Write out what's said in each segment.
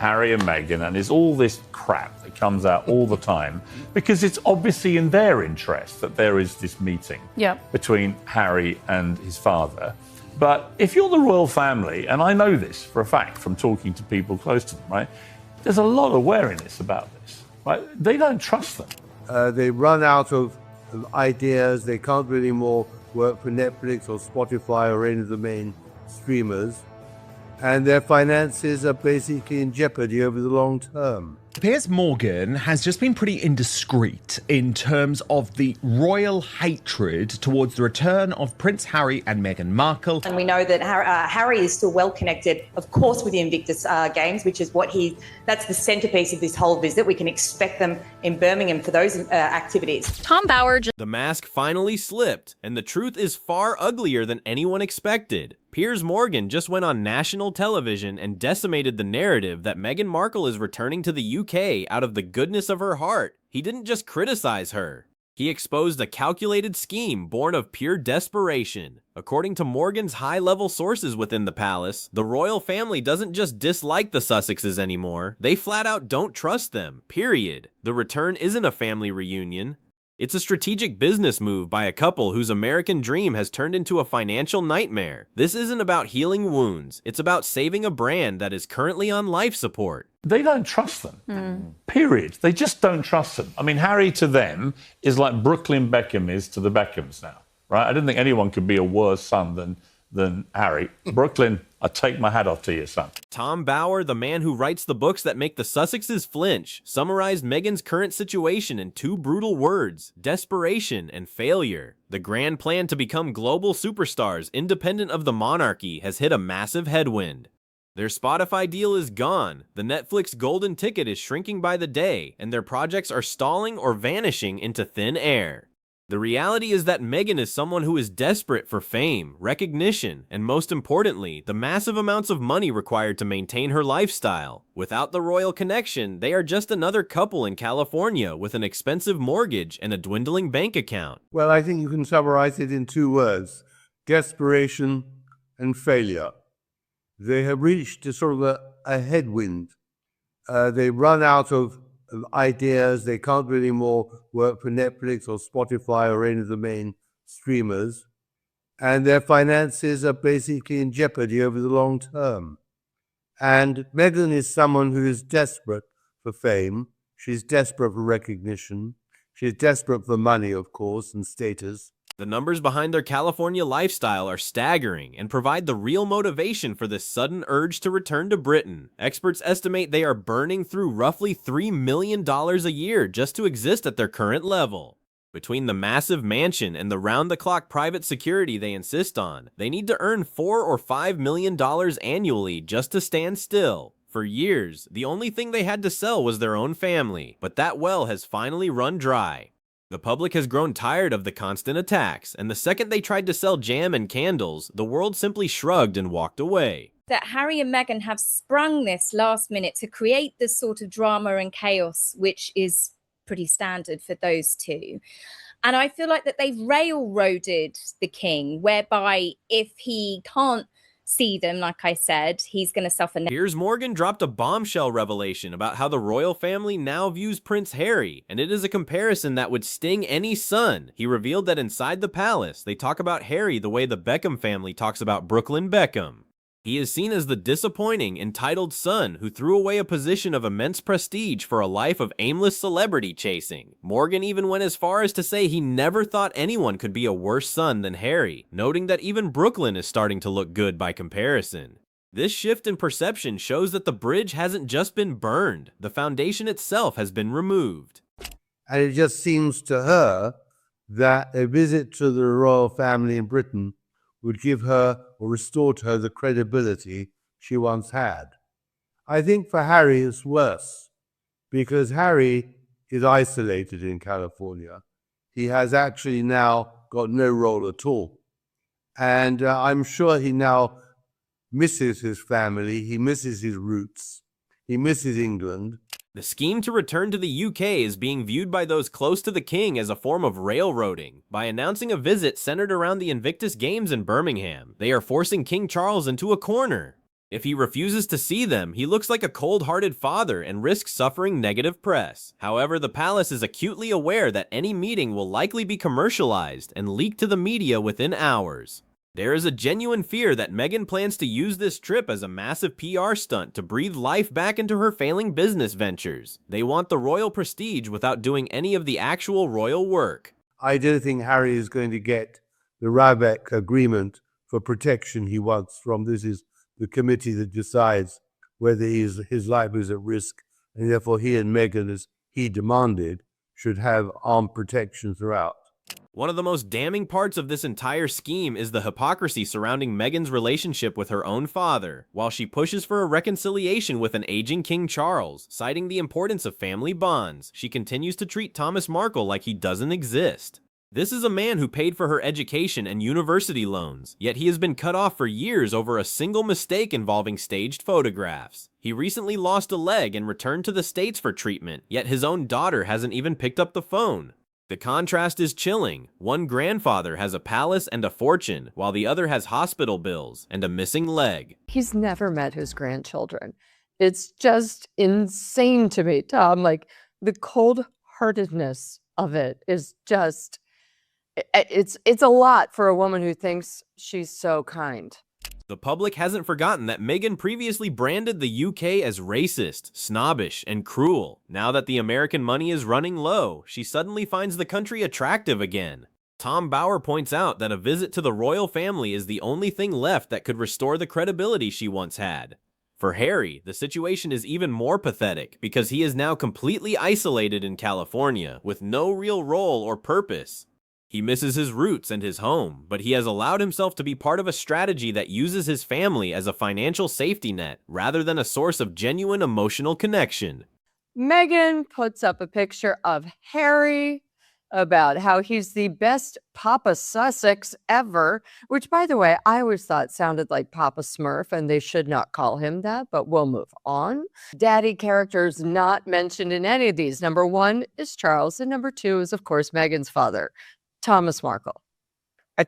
Harry and Meghan, and there's all this crap that comes out all the time because it's obviously in their interest that there is this meeting between Harry and his father. But if you're the royal family, and I know this for a fact from talking to people close to them, right, there's a lot of wariness about this, right? They don't trust them. They run out of ideas. They can't really more work for Netflix or Spotify or any of the main streamers. And their finances are basically in jeopardy over the long term. Piers Morgan has just been pretty indiscreet in terms of the royal hatred towards the return of Prince Harry and Meghan Markle. And we know that Harry is still well connected, of course, with the Invictus Games, which is that's the centerpiece of this whole visit. We can expect them in Birmingham for those activities. Tom Bower. The mask finally slipped, and the truth is far uglier than anyone expected. Piers Morgan just went on national television and decimated the narrative that Meghan Markle is returning to the UK out of the goodness of her heart. He didn't just criticize her. He exposed a calculated scheme born of pure desperation. According to Morgan's high-level sources within the palace, the royal family doesn't just dislike the Sussexes anymore, they flat out don't trust them, period. The return isn't a family reunion. It's a strategic business move by a couple whose American dream has turned into a financial nightmare. This isn't about healing wounds, it's about saving a brand that is currently on life support. They don't trust them, period. They just don't trust them. I mean, Harry to them is like Brooklyn Beckham is to the Beckhams now, right? I don't think anyone could be a worse son than Harry. Brooklyn, I take my hat off to you, son. Tom Bower, the man who writes the books that make the Sussexes flinch, summarized Meghan's current situation in 2 brutal words: desperation and failure. The grand plan to become global superstars independent of the monarchy has hit a massive headwind. Their Spotify deal is gone, the Netflix golden ticket is shrinking by the day, and their projects are stalling or vanishing into thin air. The reality is that Meghan is someone who is desperate for fame, recognition, and most importantly, the massive amounts of money required to maintain her lifestyle. Without the royal connection, they are just another couple in California with an expensive mortgage and a dwindling bank account. Well, I think you can summarize it in 2 words: desperation and failure. They have reached a sort of a headwind. They run out of ideas. They can't really more work for Netflix or Spotify or any of the main streamers. And their finances are basically in jeopardy over the long term. And Meghan is someone who is desperate for fame. She's desperate for recognition. She's desperate for money, of course, and status. The numbers behind their California lifestyle are staggering and provide the real motivation for this sudden urge to return to Britain. Experts estimate they are burning through roughly $3 million a year just to exist at their current level. Between the massive mansion and the round-the-clock private security they insist on, they need to earn $4 or $5 million annually just to stand still. For years, the only thing they had to sell was their own family, but that well has finally run dry. The public has grown tired of the constant attacks, and the second they tried to sell jam and candles, the world simply shrugged and walked away. That Harry and Meghan have sprung this last minute to create this sort of drama and chaos, which is pretty standard for those two. And I feel like that they've railroaded the king, whereby if he can't see them, like I said, he's going to suffer. Piers Morgan dropped a bombshell revelation about how the royal family now views Prince Harry, and it is a comparison that would sting any son. He revealed that inside the palace, they talk about Harry the way the Beckham family talks about Brooklyn Beckham. He is seen as the disappointing, entitled son who threw away a position of immense prestige for a life of aimless celebrity chasing. Morgan even went as far as to say he never thought anyone could be a worse son than Harry, noting that even Brooklyn is starting to look good by comparison. This shift in perception shows that the bridge hasn't just been burned, the foundation itself has been removed. And it just seems to her that a visit to the royal family in Britain would give her or restore to her the credibility she once had. I think for Harry it's worse, because Harry is isolated in California. He has actually now got no role at all. And I'm sure he now misses his family, he misses his roots, he misses England. The scheme to return to the UK is being viewed by those close to the king as a form of railroading. By announcing a visit centered around the Invictus Games in Birmingham, they are forcing King Charles into a corner. If he refuses to see them, he looks like a cold-hearted father and risks suffering negative press. However, the palace is acutely aware that any meeting will likely be commercialized and leaked to the media within hours. There is a genuine fear that Meghan plans to use this trip as a massive PR stunt to breathe life back into her failing business ventures. They want the royal prestige without doing any of the actual royal work. I don't think Harry is going to get the Ryback agreement for protection he wants from this is the committee that decides whether his life is at risk, and therefore he and Meghan, as he demanded, should have armed protection throughout. One of the most damning parts of this entire scheme is the hypocrisy surrounding Meghan's relationship with her own father. While she pushes for a reconciliation with an aging King Charles, citing the importance of family bonds, she continues to treat Thomas Markle like he doesn't exist. This is a man who paid for her education and university loans, yet he has been cut off for years over a single mistake involving staged photographs. He recently lost a leg and returned to the States for treatment, yet his own daughter hasn't even picked up the phone. The contrast is chilling. One grandfather has a palace and a fortune, while the other has hospital bills and a missing leg. He's never met his grandchildren. It's just insane to me, Tom. Like, the cold-heartedness of it is just... It's a lot for a woman who thinks she's so kind. The public hasn't forgotten that Meghan previously branded the UK as racist, snobbish, and cruel. Now that the American money is running low, she suddenly finds the country attractive again. Tom Bauer points out that a visit to the royal family is the only thing left that could restore the credibility she once had. For Harry, the situation is even more pathetic because he is now completely isolated in California with no real role or purpose. He misses his roots and his home, but he has allowed himself to be part of a strategy that uses his family as a financial safety net rather than a source of genuine emotional connection. Meghan puts up a picture of Harry about how he's the best Papa Sussex ever, which, by the way, I always thought sounded like Papa Smurf, and they should not call him that, but we'll move on. Daddy characters not mentioned in any of these. Number one is Charles, and number two is, of course, Meghan's father, Thomas Markle.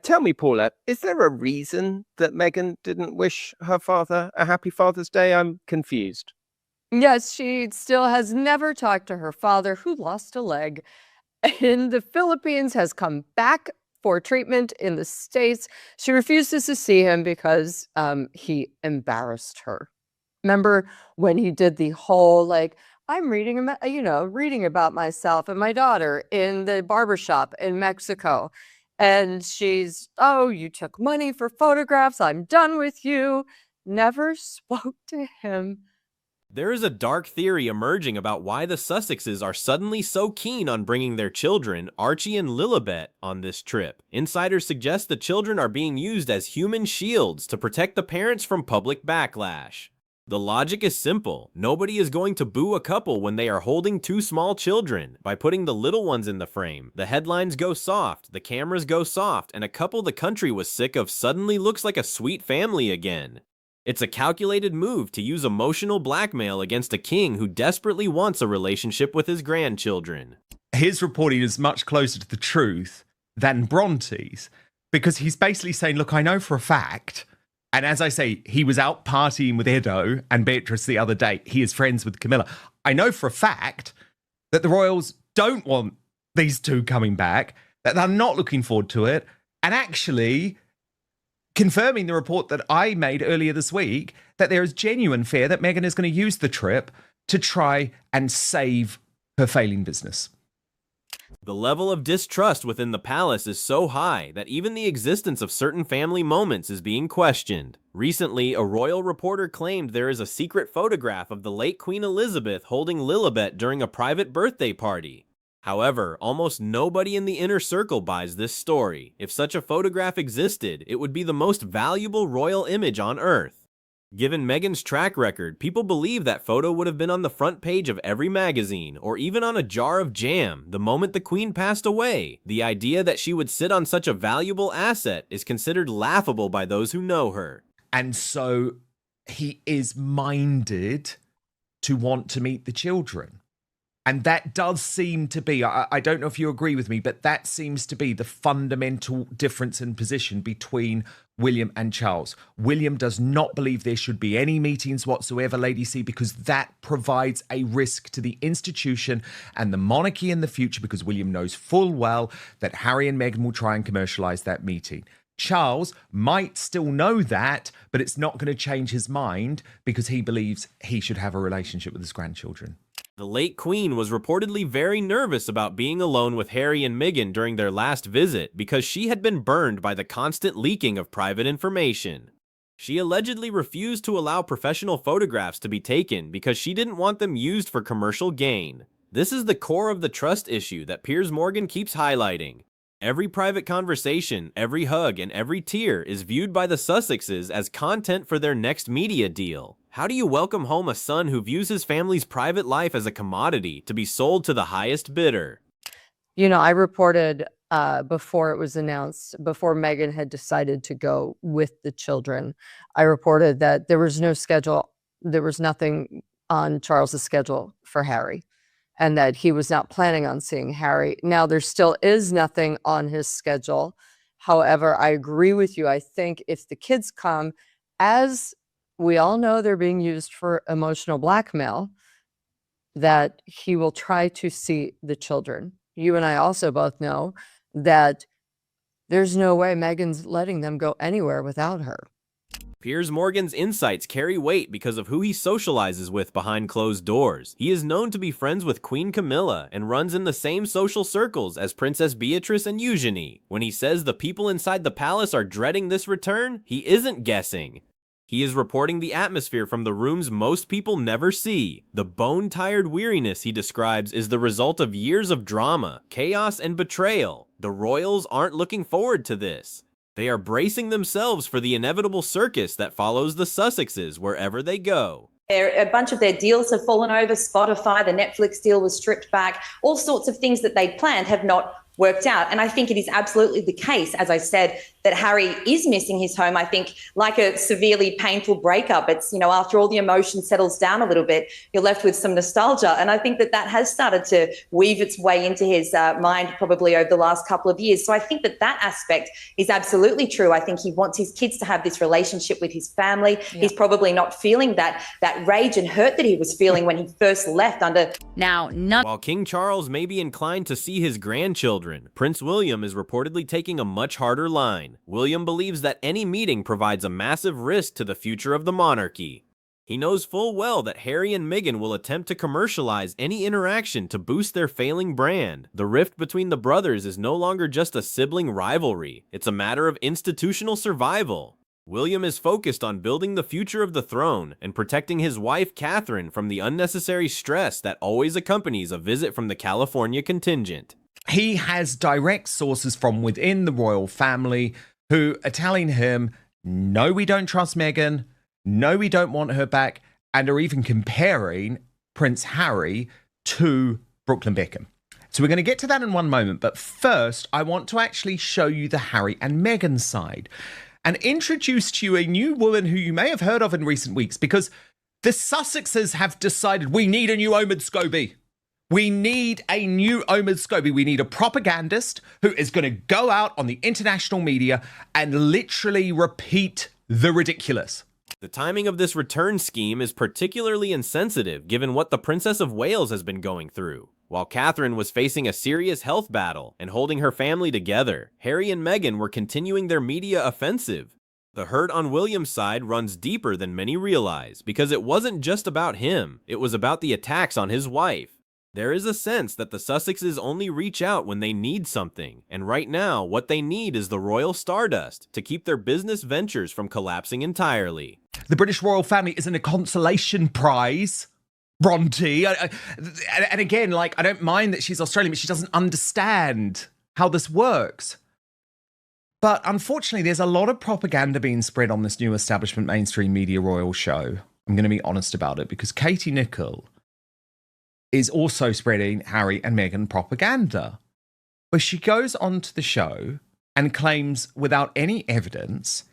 Tell me, Paula, is there a reason that Meghan didn't wish her father a happy Father's Day? I'm confused. Yes, she still has never talked to her father, who lost a leg in the Philippines, has come back for treatment in the States. She refuses to see him because he embarrassed her. Remember when he did the whole, like, I'm reading about myself and my daughter in the barbershop in Mexico. And she's, oh, you took money for photographs. I'm done with you. Never spoke to him. There is a dark theory emerging about why the Sussexes are suddenly so keen on bringing their children, Archie and Lilibet, on this trip. Insiders suggest the children are being used as human shields to protect the parents from public backlash. The logic is simple. Nobody is going to boo a couple when they are holding two small children. By putting the little ones in the frame, the headlines go soft, the cameras go soft, and a couple the country was sick of suddenly looks like a sweet family again. It's a calculated move to use emotional blackmail against a king who desperately wants a relationship with his grandchildren. His reporting is much closer to the truth than Bronte's, because he's basically saying, look, I know for a fact... And as I say, he was out partying with Edo and Beatrice the other day. He is friends with Camilla. I know for a fact that the royals don't want these two coming back, that they're not looking forward to it, and actually confirming the report that I made earlier this week, that there is genuine fear that Meghan is going to use the trip to try and save her failing business. The level of distrust within the palace is so high that even the existence of certain family moments is being questioned. Recently, a royal reporter claimed there is a secret photograph of the late Queen Elizabeth holding Lilibet during a private birthday party. However, almost nobody in the inner circle buys this story. If such a photograph existed, it would be the most valuable royal image on Earth. Given Meghan's track record, people believe that photo would have been on the front page of every magazine, or even on a jar of jam, the moment the Queen passed away. The idea that she would sit on such a valuable asset is considered laughable by those who know her. And so he is minded to want to meet the children. And that does seem to be, I don't know if you agree with me, but that seems to be the fundamental difference in position between William and Charles. William does not believe there should be any meetings whatsoever, Lady C, because that provides a risk to the institution and the monarchy in the future, because William knows full well that Harry and Meghan will try and commercialise that meeting. Charles might still know that, but it's not going to change his mind because he believes he should have a relationship with his grandchildren. The late Queen was reportedly very nervous about being alone with Harry and Meghan during their last visit because she had been burned by the constant leaking of private information. She allegedly refused to allow professional photographs to be taken because she didn't want them used for commercial gain. This is the core of the trust issue that Piers Morgan keeps highlighting. Every private conversation, every hug, and every tear is viewed by the Sussexes as content for their next media deal. How do you welcome home a son who views his family's private life as a commodity to be sold to the highest bidder? You know, I reported before it was announced, before Meghan had decided to go with the children, I reported that there was no schedule, there was nothing on Charles's schedule for Harry, and that he was not planning on seeing Harry. Now, there still is nothing on his schedule. However, I agree with you. I think if the kids come, as we all know they're being used for emotional blackmail, that he will try to see the children. You and I also both know that there's no way Meghan's letting them go anywhere without her. Piers Morgan's insights carry weight because of who he socializes with behind closed doors. He is known to be friends with Queen Camilla and runs in the same social circles as Princess Beatrice and Eugenie. When he says the people inside the palace are dreading this return, he isn't guessing. He is reporting the atmosphere from the rooms most people never see. The bone-tired weariness he describes is the result of years of drama, chaos, and betrayal. The royals aren't looking forward to this. They are bracing themselves for the inevitable circus that follows the Sussexes wherever they go. A bunch of their deals have fallen over. Spotify, the Netflix deal was stripped back. All sorts of things that they'd planned have not worked out. And I think it is absolutely the case, as I said, that Harry is missing his home. I think like a severely painful breakup, it's, you know, after all the emotion settles down a little bit, you're left with some nostalgia. And I think that that has started to weave its way into his mind probably over the last couple of years. So I think that that aspect is absolutely true. I think he wants his kids to have this relationship with his family. Yeah. He's probably not feeling that rage and hurt that he was feeling when he first left under. While King Charles may be inclined to see his grandchildren, Prince William is reportedly taking a much harder line. William believes that any meeting provides a massive risk to the future of the monarchy. He knows full well that Harry and Meghan will attempt to commercialize any interaction to boost their failing brand. The rift between the brothers is no longer just a sibling rivalry. It's a matter of institutional survival. William is focused on building the future of the throne and protecting his wife Catherine from the unnecessary stress that always accompanies a visit from the California contingent. He has direct sources from within the royal family who are telling him, no, we don't trust Meghan, no, we don't want her back, and are even comparing Prince Harry to Brooklyn Beckham. So we're going to get to that in one moment, but first I want to actually show you the Harry and Meghan side and introduce to you a new woman who you may have heard of in recent weeks, because the Sussexes have decided we need a new Omid Scobie. We need a new Omid Scobie. We need a propagandist who is going to go out on the international media and literally repeat the ridiculous. The timing of this return scheme is particularly insensitive given what the Princess of Wales has been going through. While Catherine was facing a serious health battle and holding her family together, Harry and Meghan were continuing their media offensive. The hurt on William's side runs deeper than many realize, because it wasn't just about him, it was about the attacks on his wife. There is a sense that the Sussexes only reach out when they need something, and right now, what they need is the royal stardust to keep their business ventures from collapsing entirely. The British royal family isn't a consolation prize, Bronte. And again, like, I don't mind that she's Australian, but she doesn't understand how this works. But unfortunately, there's a lot of propaganda being spread on this new establishment mainstream media royal show. I'm going to be honest about it, because Katie Nicholl is also spreading Harry and Meghan propaganda, where she goes onto the show and claims without any evidence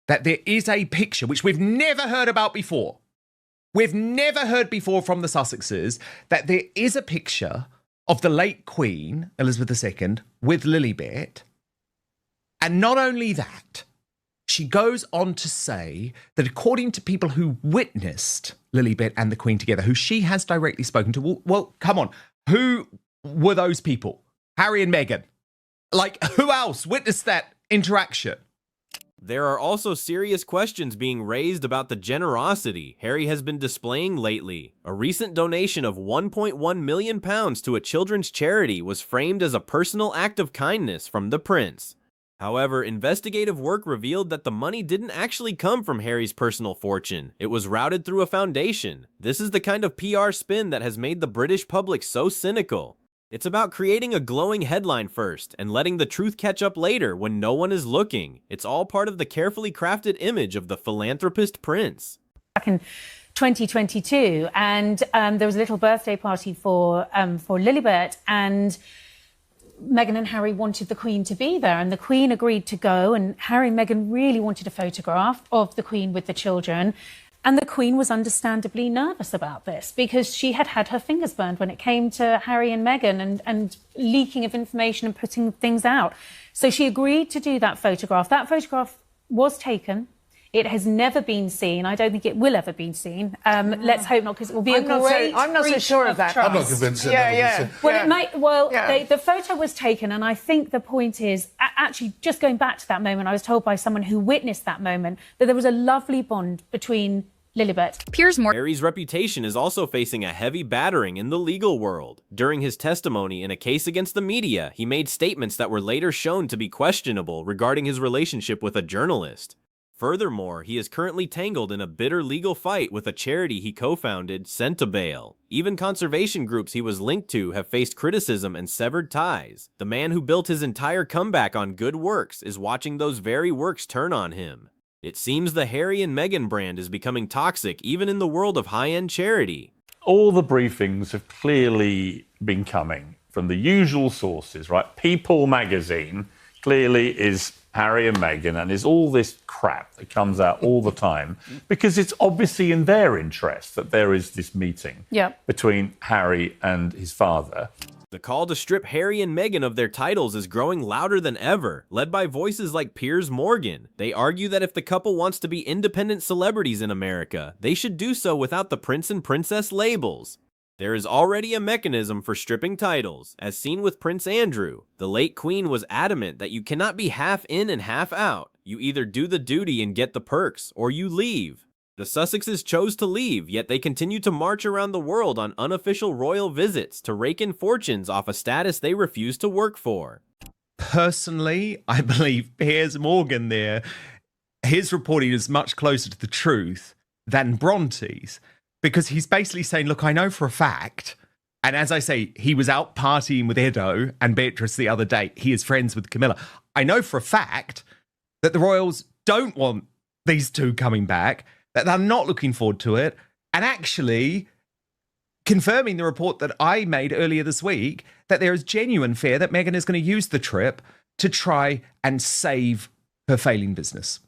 that there is a picture, which we've never heard about before. We've never heard before from the Sussexes that there is a picture of the late Queen, Elizabeth II, with Lilibet. And not only that, she goes on to say that according to people who witnessed Lilibet and the Queen together, who she has directly spoken to, well, come on, who were those people? Harry and Meghan. Like, who else witnessed that interaction? There are also serious questions being raised about the generosity Harry has been displaying lately. A recent donation of £1.1 million to a children's charity was framed as a personal act of kindness from the prince. However, investigative work revealed that the money didn't actually come from Harry's personal fortune. It was routed through a foundation. This is the kind of PR spin that has made the British public so cynical. It's about creating a glowing headline first and letting the truth catch up later when no one is looking. It's all part of the carefully crafted image of the philanthropist prince. Back in 2022, and there was a little birthday party for Lilibet, and Meghan and Harry wanted the Queen to be there, and the Queen agreed to go, and Harry and Meghan really wanted a photograph of the Queen with the children. And the Queen was understandably nervous about this because she had had her fingers burned when it came to Harry and Meghan and leaking of information and putting things out. So she agreed to do that photograph. That photograph was taken. It has never been seen. I don't think it will ever be seen. Let's hope not, because it will be I'm not so sure of that. I'm not convinced. Well, it might. Well, the photo was taken, and I think the point is actually just going back to that moment. I was told by someone who witnessed that moment that there was a lovely bond between Lilibet. Piers Morgan. Harry's reputation is also facing a heavy battering in the legal world. During his testimony in a case against the media, he made statements that were later shown to be questionable regarding his relationship with a journalist. Furthermore, he is currently tangled in a bitter legal fight with a charity he co-founded, Sent to Bail. Even conservation groups he was linked to have faced criticism and severed ties. The man who built his entire comeback on good works is watching those very works turn on him. It seems the Harry and Meghan brand is becoming toxic even in the world of high-end charity. All the briefings have clearly been coming from the usual sources, right? People magazine clearly is Harry and Meghan, and is all this crap that comes out all the time because it's obviously in their interest that there is this meeting between Harry and his father. The call to strip Harry and Meghan of their titles is growing louder than ever, led by voices like Piers Morgan. They argue that if the couple wants to be independent celebrities in America, they should do so without the prince and princess labels. There is already a mechanism for stripping titles, as seen with Prince Andrew. The late Queen was adamant that you cannot be half in and half out. You either do the duty and get the perks, or you leave. The Sussexes chose to leave, yet they continue to march around the world on unofficial royal visits to rake in fortunes off a status they refuse to work for. Personally, I believe Piers Morgan there, his reporting is much closer to the truth than Bronte's, because he's basically saying, look, I know for a fact, and as I say, he was out partying with Edo and Beatrice the other day. He is friends with Camilla. I know for a fact that the royals don't want these two coming back, that they're not looking forward to it, and actually confirming the report that I made earlier this week, that there is genuine fear that Meghan is going to use the trip to try and save her failing business.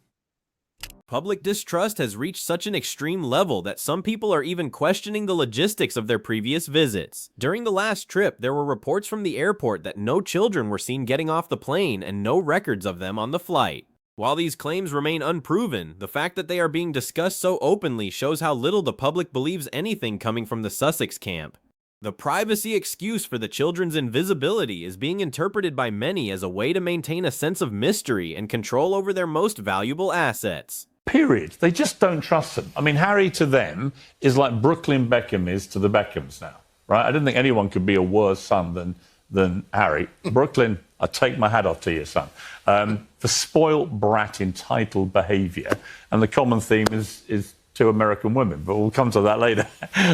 Public distrust has reached such an extreme level that some people are even questioning the logistics of their previous visits. During the last trip, there were reports from the airport that no children were seen getting off the plane and no records of them on the flight. While these claims remain unproven, the fact that they are being discussed so openly shows how little the public believes anything coming from the Sussex camp. The privacy excuse for the children's invisibility is being interpreted by many as a way to maintain a sense of mystery and control over their most valuable assets. Period. They just don't trust them. I mean, Harry to them is like Brooklyn Beckham is to the Beckhams now, right? I don't think anyone could be a worse son than Harry. Brooklyn, I take my hat off to you, son. For spoilt brat, entitled behaviour, and the common theme is two American women, but we'll come to that later.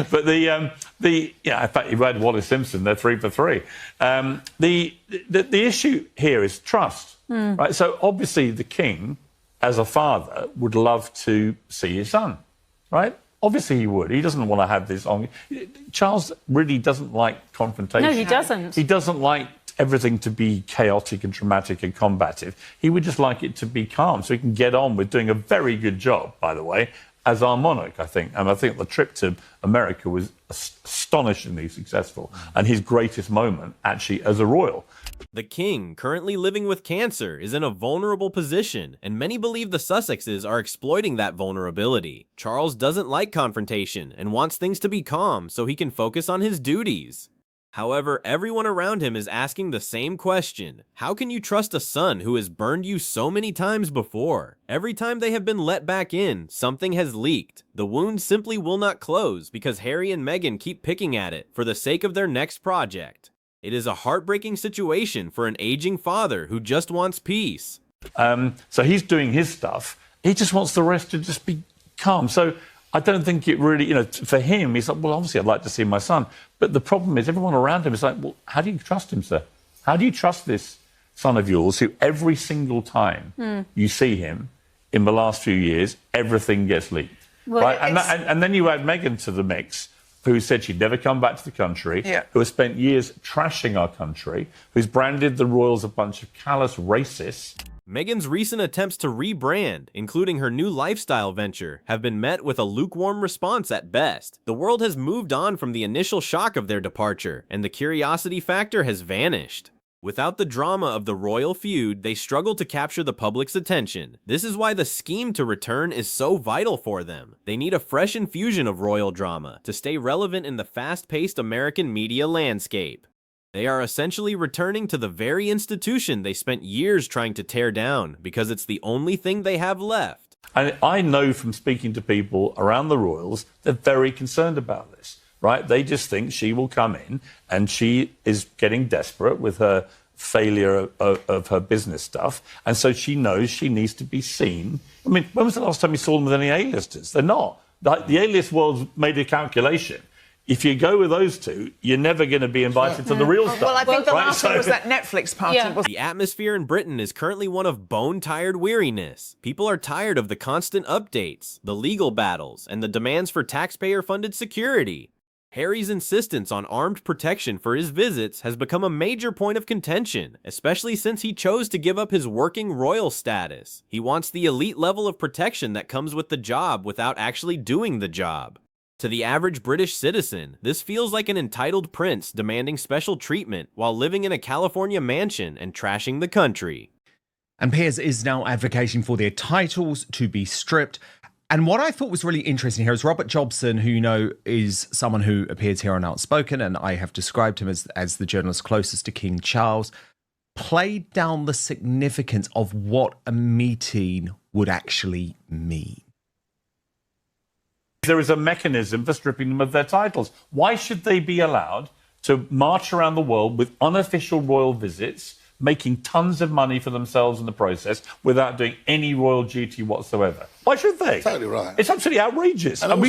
But in fact, you've had Wallace Simpson, they're 3 for 3. The issue here is trust, right? So obviously the king, as a father, would love to see his son, right? Obviously he would. He doesn't want to have this on. Charles really doesn't like confrontation. No, he doesn't. He doesn't like everything to be chaotic and dramatic and combative. He would just like it to be calm so he can get on with doing a very good job, by the way, as our monarch, I think. And I think the trip to America was astonishingly successful, and his greatest moment actually as a royal. The king, currently living with cancer, is in a vulnerable position, and many believe the Sussexes are exploiting that vulnerability. Charles doesn't like confrontation and wants things to be calm so he can focus on his duties. However, everyone around him is asking the same question. How can you trust a son who has burned you so many times before? Every time they have been let back in, something has leaked. The wound simply will not close because Harry and Meghan keep picking at it for the sake of their next project. It is a heartbreaking situation for an aging father who just wants peace. So he's doing his stuff. He just wants the rest to just be calm. So I don't think it really, for him, he's like, well, obviously I'd like to see my son. But the problem is everyone around him is like, well, how do you trust him, sir? How do you trust this son of yours who every single time you see him in the last few years, everything gets leaked? Well, right? And then you add Meghan to the mix, who said she'd never come back to the country, who has spent years trashing our country, who's branded the royals a bunch of callous racists. Meghan's recent attempts to rebrand, including her new lifestyle venture, have been met with a lukewarm response at best. The world has moved on from the initial shock of their departure, and the curiosity factor has vanished. Without the drama of the royal feud, they struggle to capture the public's attention. This is why the scheme to return is so vital for them. They need a fresh infusion of royal drama to stay relevant in the fast-paced American media landscape. They are essentially returning to the very institution they spent years trying to tear down because it's the only thing they have left. And I know from speaking to people around the royals, they're very concerned about this, right? They just think she will come in and she is getting desperate with her failure of her business stuff. And so she knows she needs to be seen. I mean, when was the last time you saw them with any A-listers? They're not. The A-list world's made a calculation. If you go with those two, you're never going to be invited to the real stuff. Well, I think the last one was that Netflix party. The atmosphere in Britain is currently one of bone-tired weariness. People are tired of the constant updates, the legal battles, and the demands for taxpayer-funded security. Harry's insistence on armed protection for his visits has become a major point of contention, especially since he chose to give up his working royal status. He wants the elite level of protection that comes with the job without actually doing the job. To the average British citizen, this feels like an entitled prince demanding special treatment while living in a California mansion and trashing the country. And Piers is now advocating for their titles to be stripped. And what I thought was really interesting here is Robert Jobson, who you know is someone who appears here on Outspoken, and I have described him as the journalist closest to King Charles, played down the significance of what a meeting would actually mean. There is a mechanism for stripping them of their titles. Why should they be allowed to march around the world with unofficial royal visits, making tons of money for themselves in the process without doing any royal duty whatsoever? Why should they? Totally right. It's absolutely outrageous. And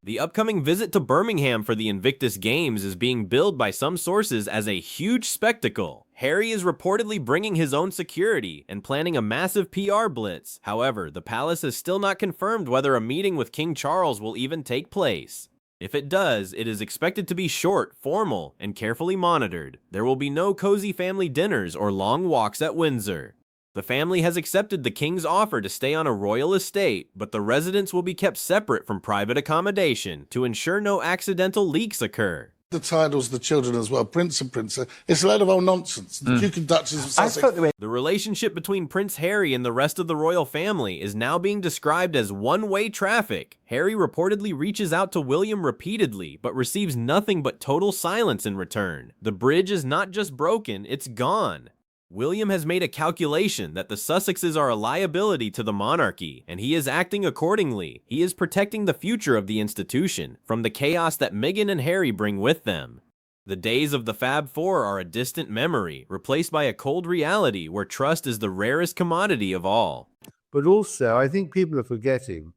the upcoming visit to Birmingham for the Invictus Games is being billed by some sources as a huge spectacle. Harry is reportedly bringing his own security and planning a massive PR blitz. However, the palace has still not confirmed whether a meeting with King Charles will even take place. If it does, it is expected to be short, formal, and carefully monitored. There will be no cozy family dinners or long walks at Windsor. The family has accepted the king's offer to stay on a royal estate, but the residence will be kept separate from private accommodation to ensure no accidental leaks occur. The titles, the children as well, Prince and Princess. It's a load of old nonsense. The Duke and Duchess of Sussex. The relationship between Prince Harry and the rest of the royal family is now being described as one-way traffic. Harry reportedly reaches out to William repeatedly, but receives nothing but total silence in return. The bridge is not just broken, it's gone. William has made a calculation that the Sussexes are a liability to the monarchy, and he is acting accordingly. He is protecting the future of the institution from the chaos that Meghan and Harry bring with them. The days of the Fab Four are a distant memory, replaced by a cold reality where trust is the rarest commodity of all. But also, I think people are forgetting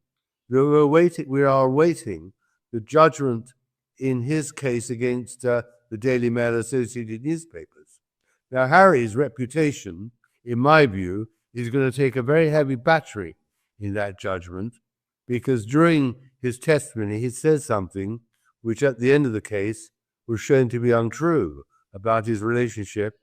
that we are awaiting the judgment in his case against the Daily Mail Associated Newspapers. Now, Harry's reputation, in my view, is going to take a very heavy battery in that judgment, because during his testimony, he says something which at the end of the case was shown to be untrue about his relationship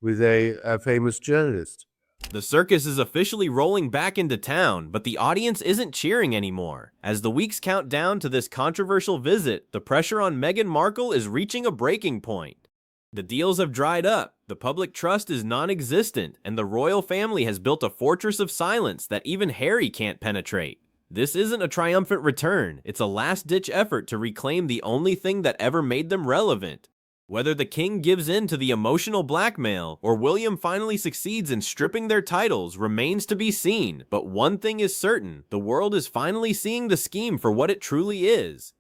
with a famous journalist. The circus is officially rolling back into town, but the audience isn't cheering anymore. As the weeks count down to this controversial visit, the pressure on Meghan Markle is reaching a breaking point. The deals have dried up, the public trust is non-existent, and the royal family has built a fortress of silence that even Harry can't penetrate. This isn't a triumphant return, it's a last-ditch effort to reclaim the only thing that ever made them relevant. Whether the king gives in to the emotional blackmail or William finally succeeds in stripping their titles remains to be seen, but one thing is certain, the world is finally seeing the scheme for what it truly is.